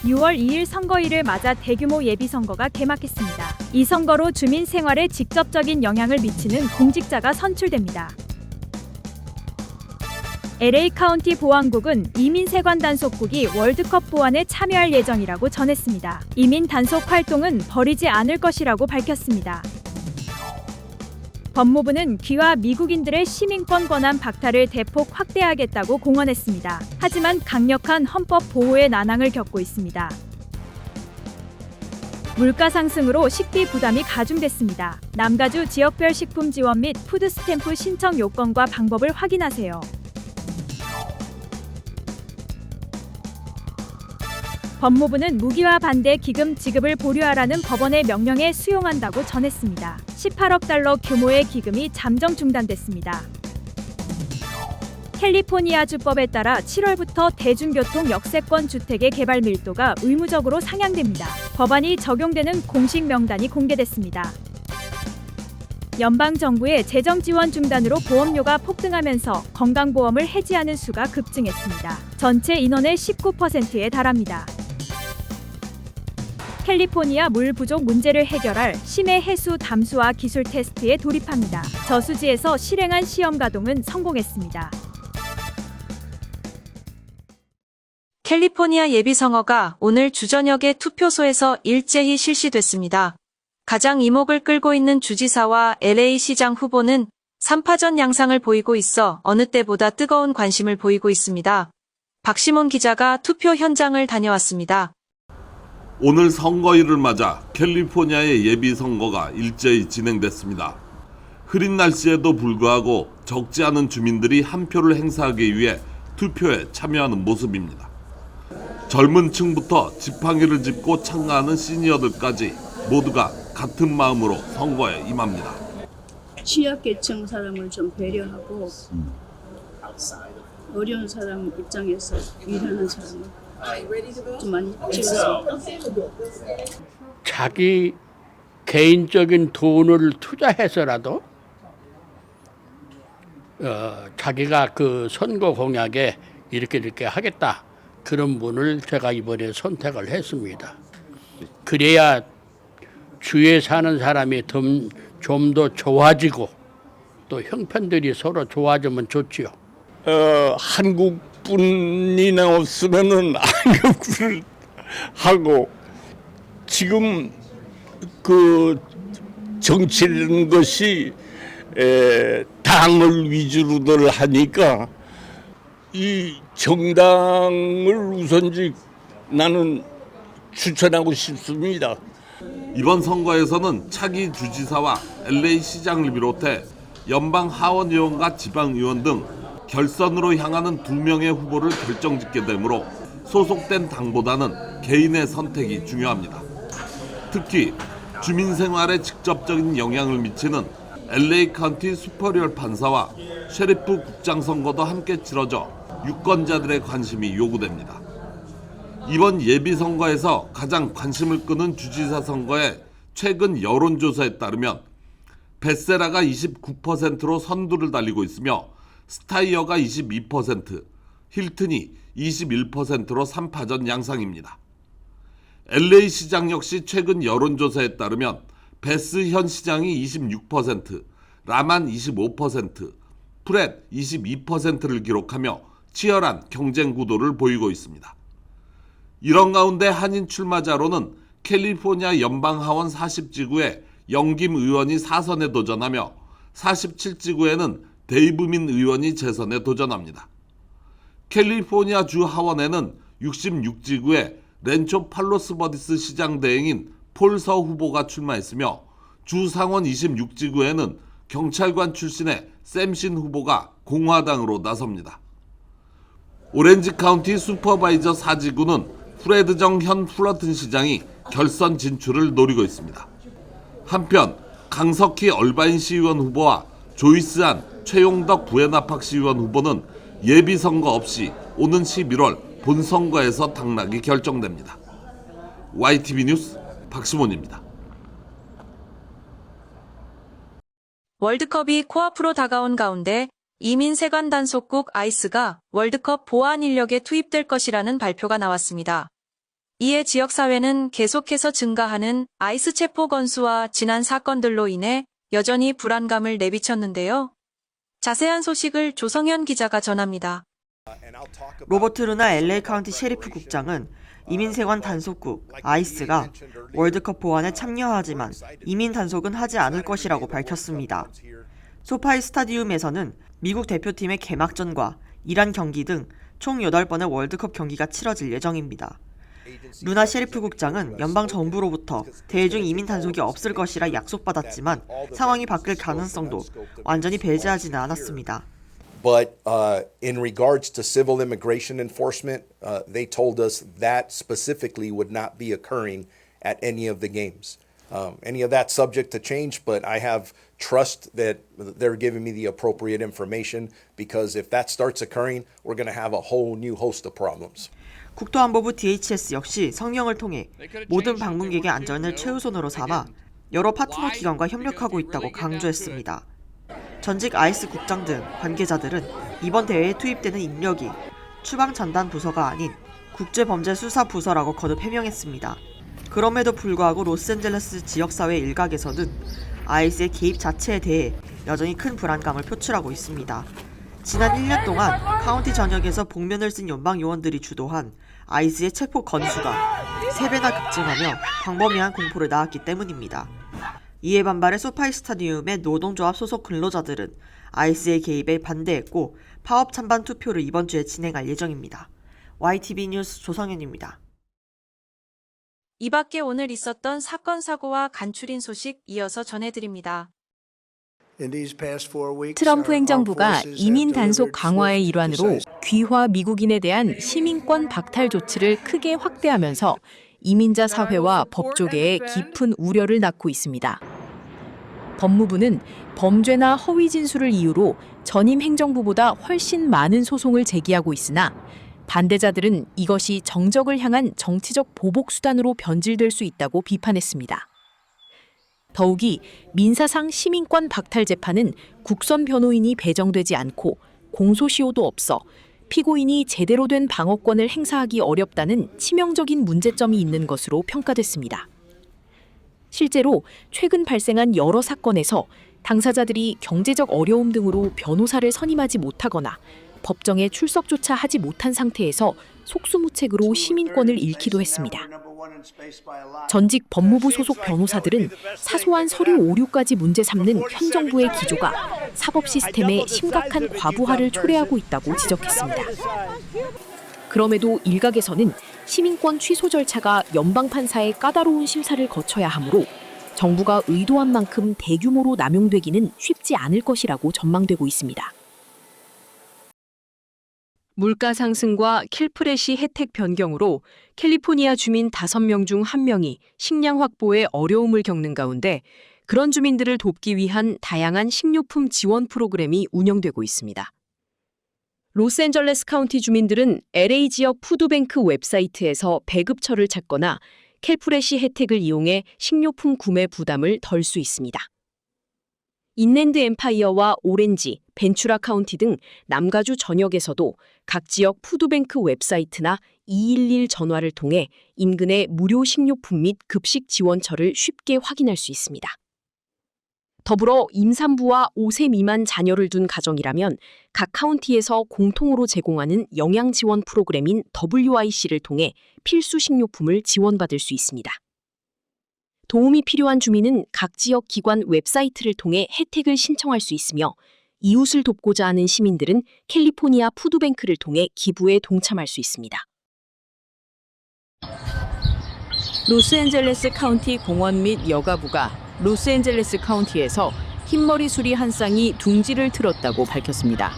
6월 2일 선거일을 맞아 대규모 예비선거가 개막했습니다. 이 선거로 주민 생활에 직접적인 영향을 미치는 공직자가 선출됩니다. LA 카운티 보안국은 이민 세관 단속국이 월드컵 보안에 참여할 예정이라고 전했습니다. 이민 단속 활동은 버리지 않을 것이라고 밝혔습니다. 법무부는 귀화 미국인들의 시민권 권한 박탈을 대폭 확대하겠다고 공언했습니다. 하지만 강력한 헌법 보호의 난항을 겪고 있습니다. 물가 상승으로 식비 부담이 가중됐습니다. 남가주 지역별 식품 지원 및 푸드 스탬프 신청 요건과 방법을 확인하세요. 법무부는 무기화 반대 기금 지급을 보류하라는 법원의 명령에 수용한다고 전했습니다. 18억 달러 규모의 기금이 잠정 중단됐습니다. 캘리포니아주법에 따라 7월부터 대중교통 역세권 주택의 개발 밀도가 의무적으로 상향됩니다. 법안이 적용되는 공식 명단이 공개됐습니다. 연방정부의 재정 지원 중단으로 보험료가 폭등하면서 건강보험을 해지하는 수가 급증했습니다. 전체 인원의 19%에 달합니다. 캘리포니아 물 부족 문제를 해결할 심해 해수 담수화 기술 테스트에 돌입합니다. 저수지에서 실행한 시험 가동은 성공했습니다. 캘리포니아 예비선거가 오늘 주저녁에 투표소에서 일제히 실시됐습니다. 가장 이목을 끌고 있는 주지사와 LA 시장 후보는 3파전 양상을 보이고 있어 어느 때보다 뜨거운 관심을 보이고 있습니다. 박시몬 기자가 투표 현장을 다녀왔습니다. 오늘 선거일을 맞아 캘리포니아의 예비선거가 일제히 진행됐습니다. 흐린 날씨에도 불구하고 적지 않은 주민들이 한 표를 행사하기 위해 투표에 참여하는 모습입니다. 젊은 층부터 지팡이를 짚고 참가하는 시니어들까지 모두가 같은 마음으로 선거에 임합니다. 취약계층 사람을 좀 배려하고 어려운 사람 입장에서 일하는 사람을 좀 많이 찍었습니다. 자기 개인적인 돈을 투자해서라도 자기가 그 선거 공약에 이렇게 하겠다, 그런 분을 제가 이번에 선택을 했습니다. 그래야 주위에 사는 사람이 좀 더 좋아지고 또 형편들이 서로 좋아지면 좋지요. 한국분이나 없으면은 한국분을 하고, 지금 그 정치라는 것이 당을 위주로들 하니까 이 정당을 우선지 나는 추천하고 싶습니다. 이번 선거에서는 차기 주지사와 LA 시장을 비롯해 연방 하원의원과 지방의원 등 결선으로 향하는 2명의 후보를 결정짓게 되므로 소속된 당보다는 개인의 선택이 중요합니다. 특히 주민 생활에 직접적인 영향을 미치는 LA 카운티 수퍼리얼 판사와 셰리프 국장 선거도 함께 치러져 유권자들의 관심이 요구됩니다. 이번 예비선거에서 가장 관심을 끄는 주지사 선거의 최근 여론조사에 따르면 베세라가 29%로 선두를 달리고 있으며 스타이어가 22%, 힐튼이 21%로 3파전 양상입니다. LA 시장 역시 최근 여론조사에 따르면 베스 현 시장이 26%, 라만 25%, 프렛 22%를 기록하며 치열한 경쟁 구도를 보이고 있습니다. 이런 가운데 한인 출마자로는 캘리포니아 연방하원 40지구에 영김 의원이 4선에 도전하며 47지구에는 데이브민 의원이 재선에 도전합니다. 캘리포니아 주 하원에는 66지구에 렌초 팔로스버디스 시장 대행인 폴서 후보가 출마했으며 주 상원 26지구에는 경찰관 출신의 샘신 후보가 공화당으로 나섭니다. 오렌지 카운티 슈퍼바이저 4지구는 프레드 정 현 플러튼 시장이 결선 진출을 노리고 있습니다. 한편 강석희 얼바인 시의원 후보와 조이스안 최용덕 부에나팍 시의원 후보는 예비선거 없이 오는 11월 본선거에서 당락이 결정됩니다. YTV 뉴스 박시몬입니다. 월드컵이 코앞으로 다가온 가운데 이민 세관 단속국 아이스가 월드컵 보안 인력에 투입될 것이라는 발표가 나왔습니다. 이에 지역사회는 계속해서 증가하는 아이스 체포 건수와 지난 사건들로 인해 여전히 불안감을 내비쳤는데요. 자세한 소식을 조성현 기자가 전합니다. 로버트 루나 LA 카운티 셰리프 국장은 이민세관 단속국 아이스가 월드컵 보안에 참여하지만 이민 단속은 하지 않을 것이라고 밝혔습니다. 소파이 스타디움에서는 미국 대표팀의 개막전과 이란 경기 등 총 8번의 월드컵 경기가 치러질 예정입니다. 루나 셰리프 국장은 연방 정부로부터 대중 이민 단속이 없을 것이라 약속받았지만 상황이 바뀔 가능성도 완전히 배제하지는 않았습니다. But in regards to civil immigration enforcement, they told us that specifically would not be occurring at any of the games. Any of that subject to change, but I have trust that they're giving me the appropriate information because if that starts occurring, we're going to have a whole new host of problems. 국토안보부 DHS 역시 성명을 통해 모든 방문객의 안전을 최우선으로 삼아 여러 파트너 기관과 협력하고 있다고 강조했습니다. 전직 아이스 국장 등 관계자들은 이번 대회에 투입되는 인력이 추방전단 부서가 아닌 국제범죄수사부서라고 거듭 해명했습니다. 그럼에도 불구하고 로스앤젤레스 지역사회 일각에서는 아이스의 개입 자체에 대해 여전히 큰 불안감을 표출하고 있습니다. 지난 1년 동안 카운티 전역에서 복면을 쓴 연방 요원들이 주도한 아이스의 체포 건수가 3배나 급증하며 광범위한 공포를 낳았기 때문입니다. 이에 반발해 소파이 스타디움의 노동조합 소속 근로자들은 아이스의 개입에 반대했고 파업 찬반 투표를 이번 주에 진행할 예정입니다. YTV 뉴스 조성현입니다. 이 밖에 오늘 있었던 사건 사고와 간추린 소식 이어서 전해드립니다. 트럼프 행정부가 이민 단속 강화의 일환으로 귀화 미국인에 대한 시민권 박탈 조치를 크게 확대하면서 이민자 사회와 법조계에 깊은 우려를 낳고 있습니다. 법무부는 범죄나 허위 진술을 이유로 전임 행정부보다 훨씬 많은 소송을 제기하고 있으나 반대자들은 이것이 정적을 향한 정치적 보복 수단으로 변질될 수 있다고 비판했습니다. 더욱이 민사상 시민권 박탈 재판은 국선 변호인이 배정되지 않고 공소시효도 없어 피고인이 제대로 된 방어권을 행사하기 어렵다는 치명적인 문제점이 있는 것으로 평가됐습니다. 실제로 최근 발생한 여러 사건에서 당사자들이 경제적 어려움 등으로 변호사를 선임하지 못하거나 법정에 출석조차 하지 못한 상태에서 속수무책으로 시민권을 잃기도 했습니다. 전직 법무부 소속 변호사들은 사소한 서류 오류까지 문제 삼는 현 정부의 기조가 사법 시스템에 심각한 과부하를 초래하고 있다고 지적했습니다. 그럼에도 일각에서는 시민권 취소 절차가 연방 판사의 까다로운 심사를 거쳐야 하므로 정부가 의도한 만큼 대규모로 남용되기는 쉽지 않을 것이라고 전망되고 있습니다. 물가 상승과 캘프레시 혜택 변경으로 캘리포니아 주민 5명 중 1명이 식량 확보에 어려움을 겪는 가운데 그런 주민들을 돕기 위한 다양한 식료품 지원 프로그램이 운영되고 있습니다. 로스앤젤레스 카운티 주민들은 LA 지역 푸드뱅크 웹사이트에서 배급처를 찾거나 캘프레시 혜택을 이용해 식료품 구매 부담을 덜 수 있습니다. 인랜드 엠파이어와 오렌지, 벤츄라 카운티 등 남가주 전역에서도 각 지역 푸드뱅크 웹사이트나 211 전화를 통해 인근의 무료 식료품 및 급식 지원처를 쉽게 확인할 수 있습니다. 더불어 임산부와 5세 미만 자녀를 둔 가정이라면 각 카운티에서 공통으로 제공하는 영양 지원 프로그램인 WIC를 통해 필수 식료품을 지원받을 수 있습니다. 도움이 필요한 주민은 각 지역 기관 웹사이트를 통해 혜택을 신청할 수 있으며 이웃을 돕고자 하는 시민들은 캘리포니아 푸드뱅크를 통해 기부에 동참할 수 있습니다. 로스앤젤레스 카운티 공원 및 여가부가 로스앤젤레스 카운티에서 흰머리 수리 한 쌍이 둥지를 틀었다고 밝혔습니다.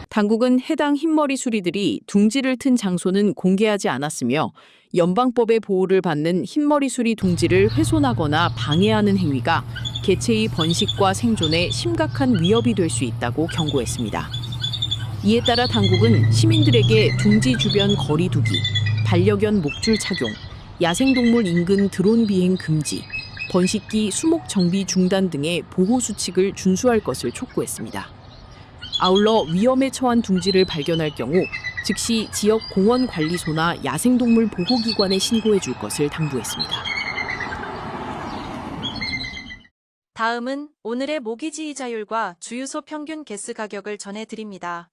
당국은 해당 흰머리 수리들이 둥지를 튼 장소는 공개하지 않았으며 연방법의 보호를 받는 흰머리 수리 둥지를 훼손하거나 방해하는 행위가 개체의 번식과 생존에 심각한 위협이 될 수 있다고 경고했습니다. 이에 따라 당국은 시민들에게 둥지 주변 거리 두기, 반려견 목줄 착용, 야생동물 인근 드론 비행 금지, 번식기 수목 정비 중단 등의 보호 수칙을 준수할 것을 촉구했습니다. 아울러 위험에 처한 둥지를 발견할 경우 즉시 지역 공원관리소나 야생동물 보호기관에 신고해 줄 것을 당부했습니다. 다음은 오늘의 모기지 이자율과 주유소 평균 가스 가격을 전해드립니다.